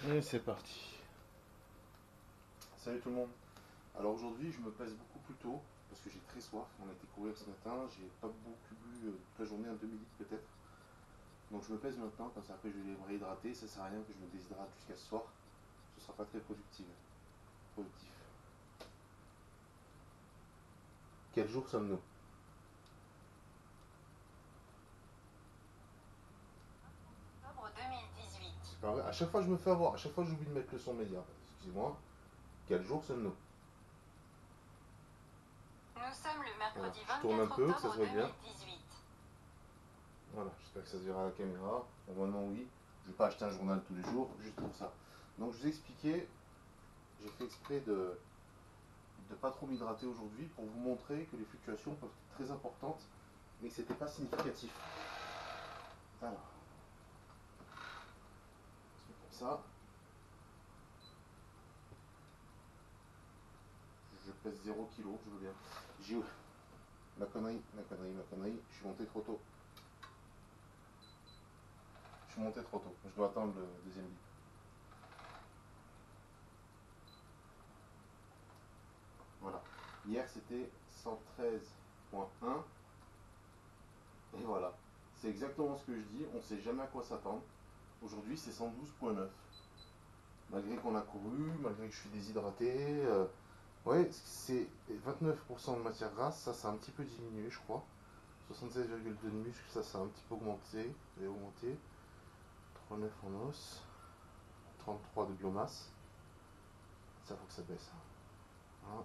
Et c'est parti. Salut tout le monde. Alors aujourd'hui, je me pèse beaucoup plus tôt parce que j'ai très soif. On a été courir ce matin, j'ai pas beaucoup bu toute la journée, un demi-litre peut-être. Donc je me pèse maintenant, comme ça après je vais me réhydrater. Ça sert à rien que je me déshydrate jusqu'à ce soir. Ce sera pas très productif. Quel jour sommes-nous? Octobre 2018. C'est pas vrai. À chaque fois je me fais avoir, à chaque fois j'oublie de mettre le son média. Excusez-moi. Quel jour sommes-nous? Nous sommes le Voilà. mercredi Je tourne un 24 peu, que ça octobre se voit bien. 2018. Voilà, j'espère que ça se verra à la caméra. Normalement oui. Je vais pas acheter un journal tous les jours, juste pour ça. Donc je vous ai expliqué, j'ai fait exprès de pas trop m'hydrater aujourd'hui pour vous montrer que les fluctuations peuvent être très importantes mais que c'était pas significatif. Alors, c'est comme ça. Je pèse 0 kg, je veux bien. J'ai ma connerie, je suis monté trop tôt. Je suis monté trop tôt. Je dois attendre le deuxième bip. Voilà. Hier c'était 113,1 et voilà. C'est exactement ce que je dis, on ne sait jamais à quoi s'attendre. Aujourd'hui c'est 112,9. Malgré qu'on a couru, malgré que je suis déshydraté, ouais, c'est 29% de matière grasse, ça a un petit peu diminué, je crois. 76,2 de muscle, ça a un petit peu augmenté. 3,9 en os, 33 de biomasse. Ça faut que ça baisse. Hein.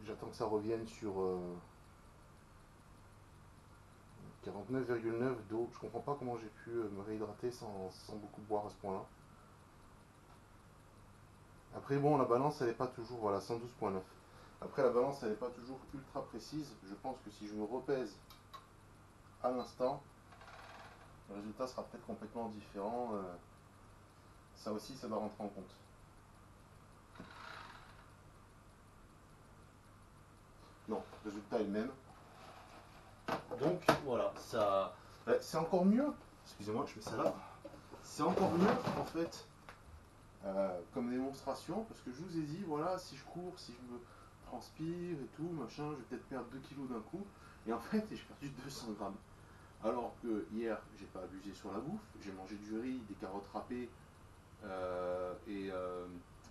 J'attends que ça revienne sur 49,9 d'eau. Je comprends pas comment j'ai pu me réhydrater sans beaucoup boire à ce point-là. Après, bon, la balance, elle n'est pas toujours, voilà, 112,9. Après, la balance, elle n'est pas toujours ultra précise. Je pense que si je me repèse à l'instant, le résultat sera peut-être complètement différent. Ça aussi, ça doit rentrer en compte. Non, le résultat est le même. Donc, voilà, ça. C'est encore mieux. Excusez-moi, je mets ça là. C'est encore mieux, en fait, comme démonstration, parce que je vous ai dit, voilà, si je cours, si je me transpire et tout, machin, je vais peut-être perdre 2 kilos d'un coup. Et en fait, j'ai perdu 200 grammes. Alors que hier, j'ai pas abusé sur la bouffe, j'ai mangé du riz, des carottes râpées et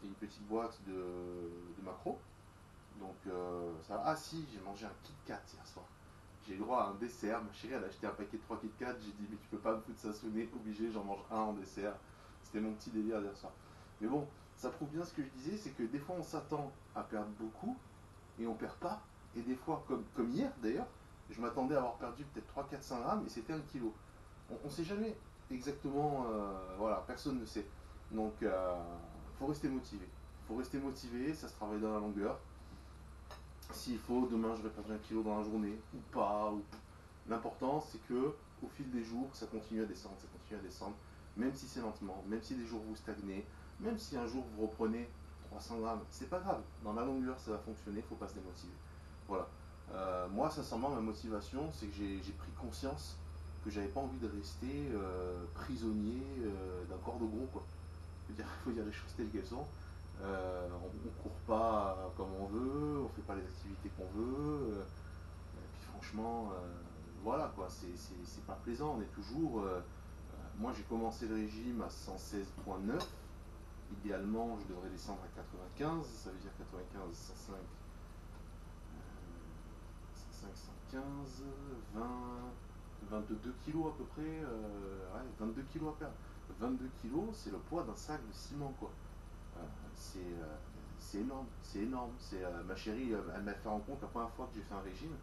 une petite boîte de macros. Donc ça. Ah si, j'ai mangé un Kit Kat hier soir. J'ai eu le droit à un dessert. Ma chérie, elle a acheté un paquet de 3 Kit Kat. J'ai dit, mais tu peux pas me foutre ça sous le nez, obligé, j'en mange un en dessert. C'était mon petit délire hier soir. Mais bon, ça prouve bien ce que je disais, c'est que des fois on s'attend à perdre beaucoup et on perd pas. Et des fois, comme hier d'ailleurs, je m'attendais à avoir perdu peut-être 3, 4, 5 grammes et c'était 1 kilo. On ne sait jamais exactement, voilà, personne ne sait. Donc, faut rester motivé. Faut rester motivé, ça se travaille dans la longueur. S'il faut, demain j'aurai perdu 1 kilo dans la journée, ou pas, ou... L'important c'est que au fil des jours, ça continue à descendre, ça continue à descendre, même si c'est lentement, même si des jours vous stagnez, même si un jour vous reprenez 300 grammes, c'est pas grave, dans la longueur ça va fonctionner, il faut pas se démotiver. Voilà. Moi, sincèrement, ma motivation, c'est que j'ai pris conscience que j'avais pas envie de rester prisonnier d'un corps de gros, quoi. Faut dire les choses telles qu'elles sont. On ne court pas comme on veut, on fait pas les activités qu'on veut. Et puis franchement, voilà quoi, c'est pas plaisant. On est toujours. Moi j'ai commencé le régime à 116,9. Idéalement, je devrais descendre à 95. Ça veut dire 95, 105, 105, 115, 20, 22 kilos à peu près. Ouais, 22 kilos à perdre. 22 kilos, c'est le poids d'un sac de ciment quoi. Euh, c'est euh, c'est énorme, c'est énorme. Ma chérie, elle m'a fait en compte la première fois que j'ai fait un régime.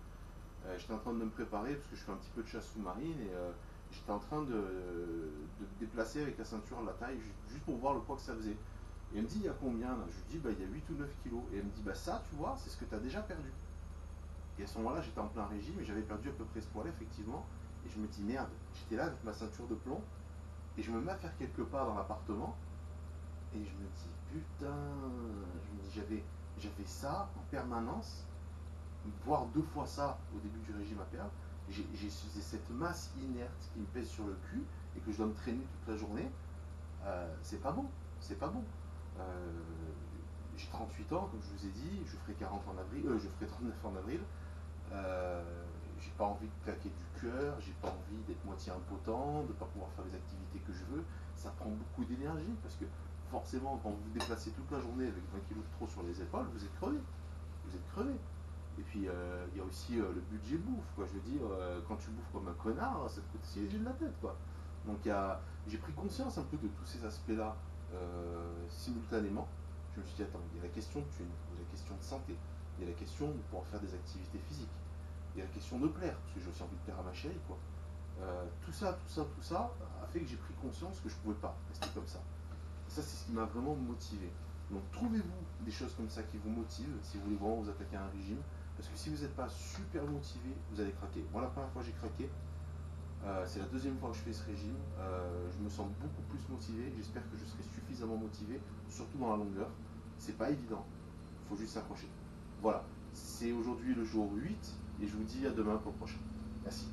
J'étais en train de me préparer parce que je fais un petit peu de chasse sous-marine et j'étais en train de déplacer avec la ceinture la taille juste pour voir le poids que ça faisait. Et elle me dit, il y a combien là? Je lui dis, bah, il y a 8 ou 9 kilos. Et elle me dit, bah ça, tu vois, c'est ce que tu as déjà perdu. Et à ce moment-là, j'étais en plein régime et j'avais perdu à peu près ce poids-là, effectivement. Et je me dis, merde, j'étais là avec ma ceinture de plomb et je me mets à faire quelques pas dans l'appartement. Et je me dis, putain, je me dis, j'avais ça en permanence, voire 2 fois ça au début du régime à perdre. J'ai cette masse inerte qui me pèse sur le cul et que je dois me traîner toute la journée. c'est pas bon, c'est pas bon. Euh, j'ai 38 ans, comme je vous ai dit, je ferai 40 en avril, je ferai 39 en avril. Euh, j'ai pas envie de claquer du cœur, j'ai pas envie d'être moitié impotent, de pas pouvoir faire les activités que je veux. Ça prend beaucoup d'énergie parce que forcément, quand vous vous déplacez toute la journée avec 20 kilos de trop sur les épaules, vous êtes crevé. Vous êtes crevé. Et puis il y a aussi le budget bouffe, quoi. Je veux dire, quand tu bouffes comme un connard, ça te coûte aussi les yeux de la tête, quoi. Donc j'ai pris conscience un peu de tous ces aspects-là simultanément. Je me suis dit, attends, il y a la question de thune, il y a la question de santé, il y a la question de pouvoir faire des activités physiques, il y a la question de plaire, parce que j'ai aussi envie de plaire à ma chérie, quoi. Tout ça a fait que j'ai pris conscience que je pouvais pas rester comme ça. Et ça, c'est ce qui m'a vraiment motivé. Donc trouvez-vous des choses comme ça qui vous motivent si vous voulez vraiment vous attaquer à un régime. Parce que si vous n'êtes pas super motivé, vous allez craquer. Moi, la première fois, j'ai craqué. C'est la deuxième fois que je fais ce régime. Je me sens beaucoup plus motivé. J'espère que je serai suffisamment motivé, surtout dans la longueur. C'est pas évident. Il faut juste s'accrocher. Voilà. C'est aujourd'hui le jour 8 et je vous dis à demain pour le prochain. Merci.